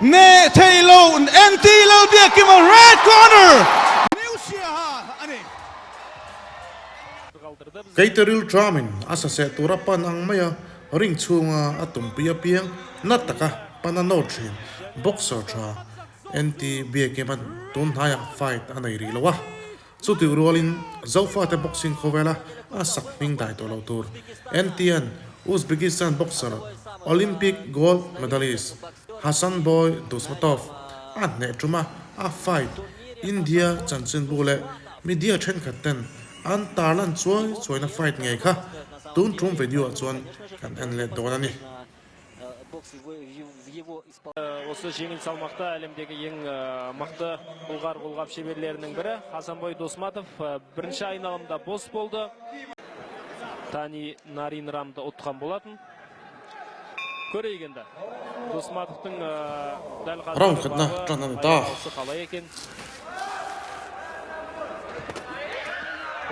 Ne Taylor and Taylor biakim red corner. Kaitaril Dramin asa se turapan ang maya ring chunga atum piang nataka pananotrin boxer tra anti biakeman tun haya fight anai rilawa suti urolin zaufa te boxing khovela asak ming dai to lautur antian Uzbekistan boxer Olympic gold medalist Hassan Boy Dusmatov ne truma a fight India Chanchin Bule media chen khaten an tarlan chuai na fight ngai kha tun trum video chuan kan anle donani Осы жеңіл салмақта әлемдегі ең мықты бұлғар қолғап шеберлерінің бірі Хасанбой Досматов бірінші айналымда бос болды. Тани Наринрамды ұтқан болатын. Көрейік енді. Досматовтың дәл қазір қалай екен.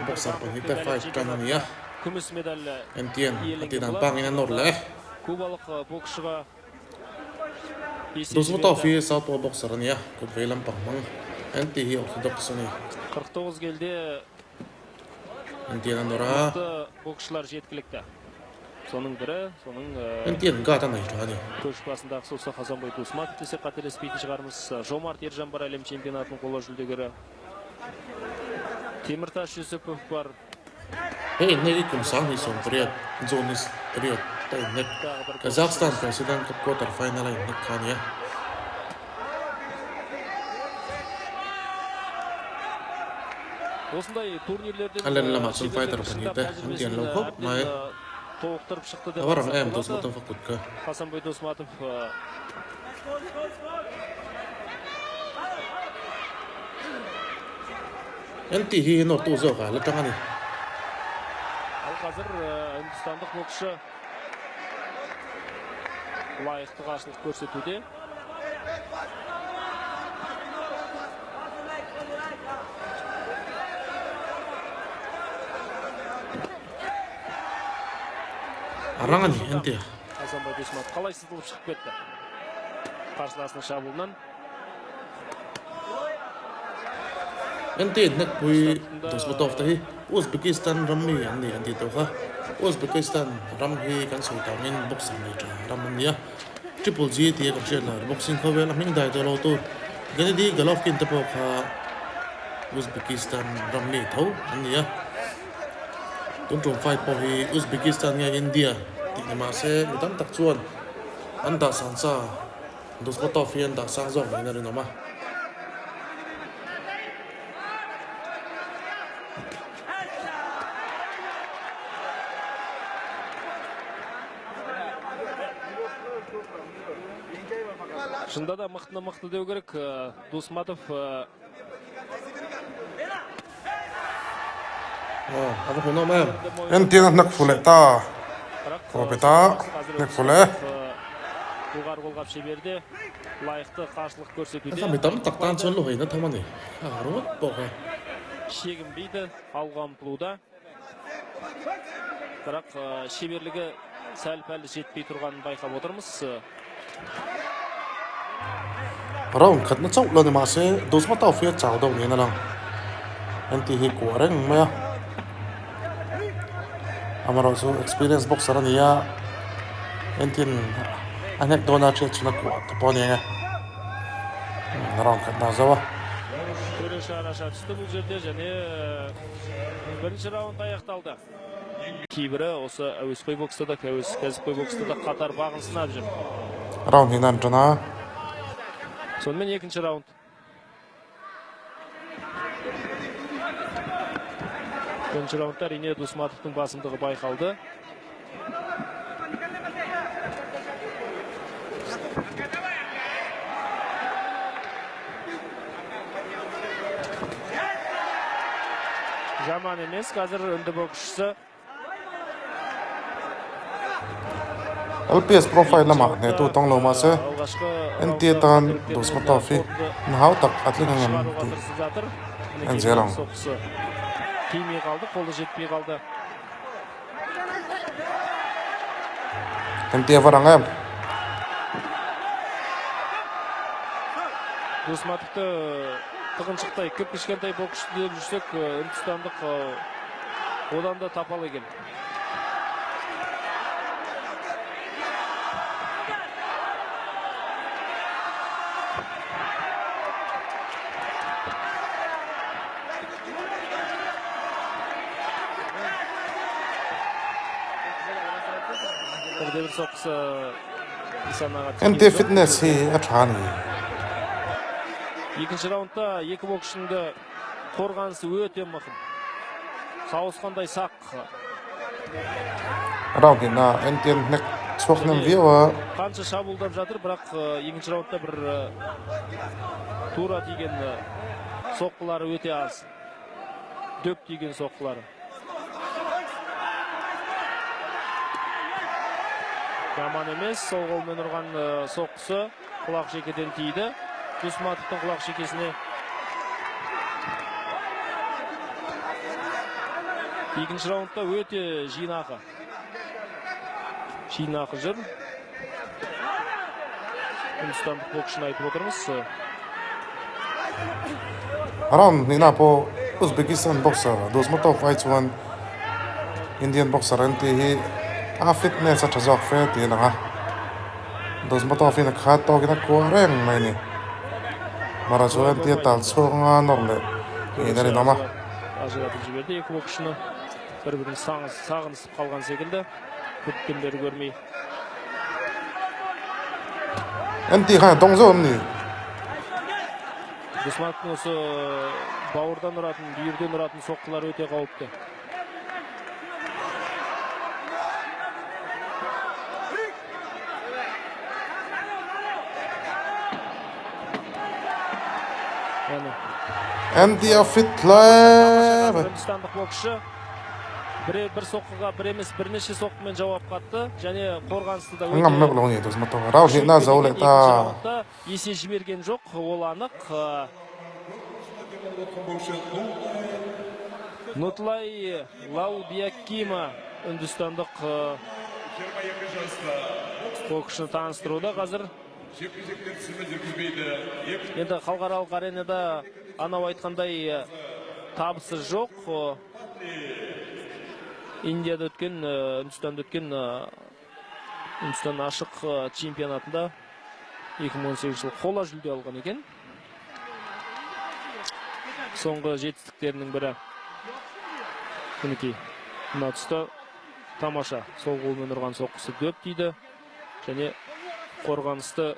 boxer penita fight janani ya Күміс медалі entian atidan pangina norle кубалық боксшыға Dusmatov fi southpaw boxer ni ya kutvelam pangmang anti hi orthodox ni 49 келде entian nora боксшылар жеткілікті. Соның бірі, соның entian gata nai jani көш басындағы сосы Хасанбой Досматов десе қателеспейтін шығармыз. Жомарт Ержан бар әлем чемпионатының қола жүлдегері. Теміртас Жүсіпов бар. hey nedi kum sang hi som priat zonis priat tai nek Kazakhstan president cup quarter final ai nek khania Осындай турнирлерден Ален Ламасын fighter penita entian lo hop mai толықтырып шықты деп awaram em Dusmatov kutka Хасанбой Досматов anti hi no tu zo ga la tangani Ал қазір үндістандық боксшы лайықты қарсылық көрсетуде. arangani anti Хасанбой Досматов қалай сытылып шығып кетті қарсыласының шабуылынан. anti nek pui Dusmatov tahi Uzbekistan rammi anti to kha Uzbekistan ram hi kan so ta min boxing ni tra ram ni ya triple g ti ka chela boxing khovel ming dai to lo to ganidi Golovkin te po kha Uzbekistan rammi tho ani ya tun trum fight po hi Uzbekistan ya India ti ma se mitam tak chuan anda sansa Dusmatov hi anda sang zong ni na rin ma Шында да мықты деу керек. Досматов Apa puno mem? Entian nak fule ta. Kopeta nak fule. бұлғар қолғап шеберде лайықты қарсылық көрсетуде. Asa mitam taktan chon lo haina thamani. Arot boga. Шегінбейді, алға ұмтылуда. Бірақ шеберлігі сәл-пәл жетпей тұрғанын байқап отырмыз. Round khat na chau lo ni ma se Dusmatov fi chau do ni na lang. Anti hi ko reng ma. Amaro so experience boxer ni ya. Antin anek dona che chuna ko ta poni nga. Round khat na zawa. Төреші араша түсті бұл жерде және бірінші раунд аяқталды. Кейбірі осы әуесқой бокста да, кәсіпқой бокста да қатар бағын сынап жүр. Round ni nan jana. Сонымен екінші раунд. Бірінші раундта әрине Досматовтың басымдығы байқалды. Жаман емес, қазір үнді боксшысы. LPS profile lama ne tu tong lo ma se. Anti tan Dusmatov fi. Nahau tak atli ngam. Anzelang. Тимей қалды, қолы жетпей қалды. Anti varangam. Досматовты тығыншықтай кіп-кішкентай боксшы деп жүрсек, үндістандық одан да тапал екен. Бірде бір соққысы нысанаға NT тиген жоқ. Fitness hi achani. Екінші раундта екі боксшының да қорғанысы өте мықты. Сауысқандай сақ. Round na NT nek choknem viewa. Қанша шабуылдап жатыр, бірақ екінші раундта бір тура тиген соққылары өте аз. Дөп тиген соққылары. Жаман емес, сол қолмен ұрған соққысы құлақ шекеден тиді. Досматовтың құлақ шекесіне. Екінші раундта өте жинақы. Жинақы жүр. Үндістандық боксшыны айтып отырмыз. Round ni na po Uzbekistan boxer. Dosmatov fights one Indian boxer NT hi fitness at jog fe ti na. Dosmatov in khat to gina ko reng mai ni. Mara so NT tal songa norle. Ina ni nama. Ажыратып жіберді екі боксшыны. Бір-бірін сағынысып қалған секілді. Көптен бері көрмей. NT ha dongzo ni. Досматовтың осы бауырдан ұратын, бүйірден ұратын соққылар өте қауіпті. NT fit la. Үндістандық боксшы бір соққыға бір емес бірнеше соққымен жауап қатты, және қорғанысты да Ngam mek lo ni Dosmatov. Round ni na zawle ta. есе жіберген жоқ, ол анық. Нутлай Лаудиакима үндістандық боксшыны таныстыруда қазір. Енді халықаралық аренада анау айтқандай табысы жоқ. Индияда өткен, Үндістанда өткен Үндістан ашық чемпионатында 2018 жыл қола жүлде алған екен. Соңғы жетістіктерінің бірі. Мінекей, мына тұста тамаша. Сол қолмен ұрған соққысы дөп тиді. Және қорғанысты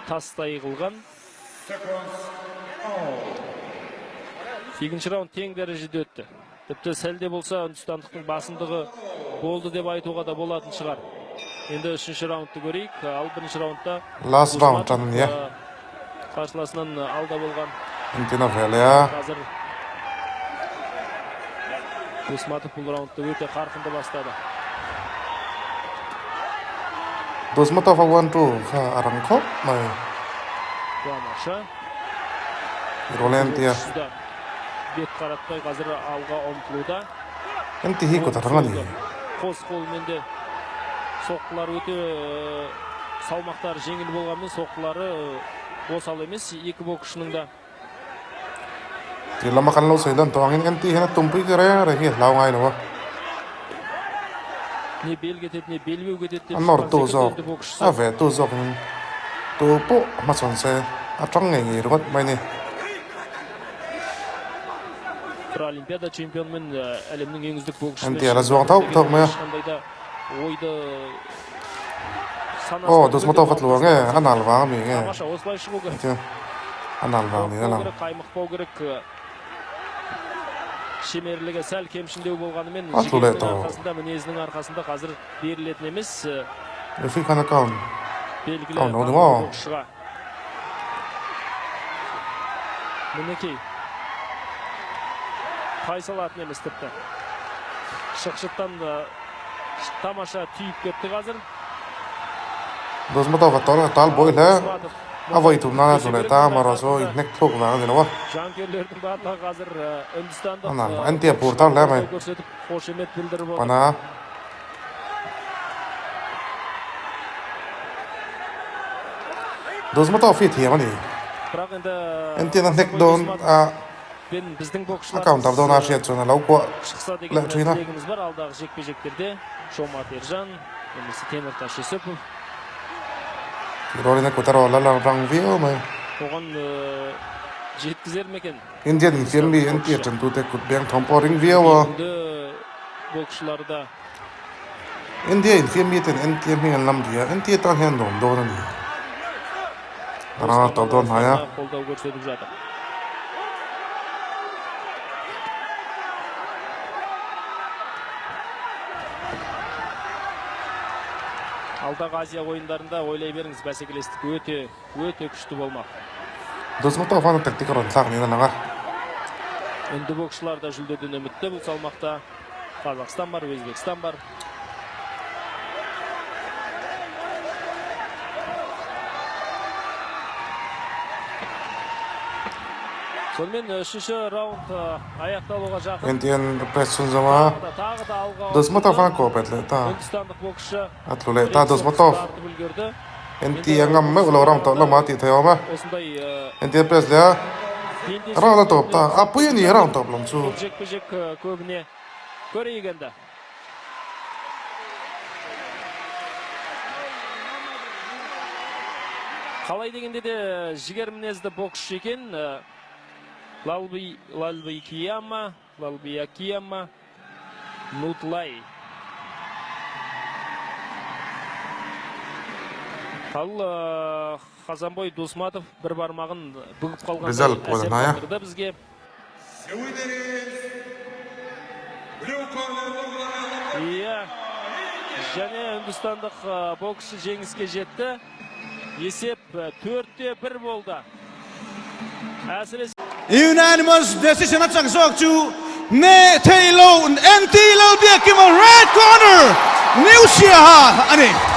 тастай қылған. Екінші раунд тең дәрежеде өтті. Тіпті сәлде болса үндістандықтың басымдығы болды деп айтуға да болатын шығар. Енді үшінші раундты көрейік. Ал бірінші раундта Last round жанын, я. Қарсыласынан алда болған. NT velja. Қазір Досматов бұл раундты өте қарқынды бастады. Dosmatov want to arangkop mai. Тамаша. Roland ya. Бет қаратпай қазір алға ұмтылуда. NT hi kotarangani. Қос қолмен де соққылар өте салмақтары жеңіл болғанмен соққылары осал емес. Екі боксшының да. Thì lama kan lo sailan to angin NT hena tumpi kare re hi lao ngai no. Не бел кетеді, не белбеу кетеді деп Anor to zo. боксшысы. Ve to zo kan. To po ma son se. A trong ngai ro mai ni. Бір олимпиада чемпионымен әлемнің ең үздік боксшысы. NT разуан тау ма. Ойды Oh, Dosmatov atlo nge anal wa mi nge. Тамаша, осылай шығу керек. Ti. Anal wa ni anal. Қаймықпау керек. Шемерлігі сәл кемшіндеу болғанымен Атылы жігерінің тау. арқасында, мінезінің арқасында қазір берілетін емес. Fi kana kaun. Белгілі Ау, наудың танымал ау. боксшыға. Мінекей. Қайсалатын емес тіпті. Шықшыттан тамаша түйіп кетті қазір. Dosmatov ator tal boy la. Avai tu na zule ta mara so nek thok wa ni no. Жанкерлердің барлығы қазір Үндістандық Анан антия портал la mai. көрсетіп қошемет білдіріп отыр. Pana. Dosmatov fit hi mani. Бірақ енді NT на nek don мен біздің боксшылар аккаунт абдон ашет сона лауко шықса деген Чина. тілегіміз бар алдағы жекпе-жектерде. Шомат Ержан, немесе Темірташ Жүсіпов. Ролина Котаро Лала Рангвио май. Оған жеткізер ме екен? Индиан Фемби NT Чанту те Кутбян Томпо Ringвио. Боксшыларда Индиан Фемби тен NT мен ламдия. NT та хендон донан. Ара табдон хая. қолдау көрсетіп жатыр. Алдағы Азия ойындарында ойлай беріңіз, бәсекелестік өте күшті болмақ. Досмото фана тактикарон сағын нага. Үнді боксшыларда жүлдеден үмітті бұл салмақта. Қазақстан бар, Өзбекстан бар. Сонымен үшінші раунд аяқталуға жақын. Индиан пресsun зама. Тағы да алға Досмото фана копетле та. үндістандық боксшы Атлуле та Досмото. тартып үлгерді. NT ангам ме улорам та ламати таяма. Осындай NT пресле. Раунд топ та. Апуяни раунд топ ломчу. жекпе-жек көбіне көрейгенді. Қалай дегенде де жігер мінезді боксшы екен. Лалби Акияма Нутлай. Ал Хазанбой Досматов бір бармағын бүгіп қалған Резал подная. бізге. Иә, және үндістандық боксшы жеңіске жетті. Есеп 4-1 болды. Әсіресе Unanimous decision at Saksokchu. Ne Taylor and NT Lalbiakim red corner. New Shiaha. Ani.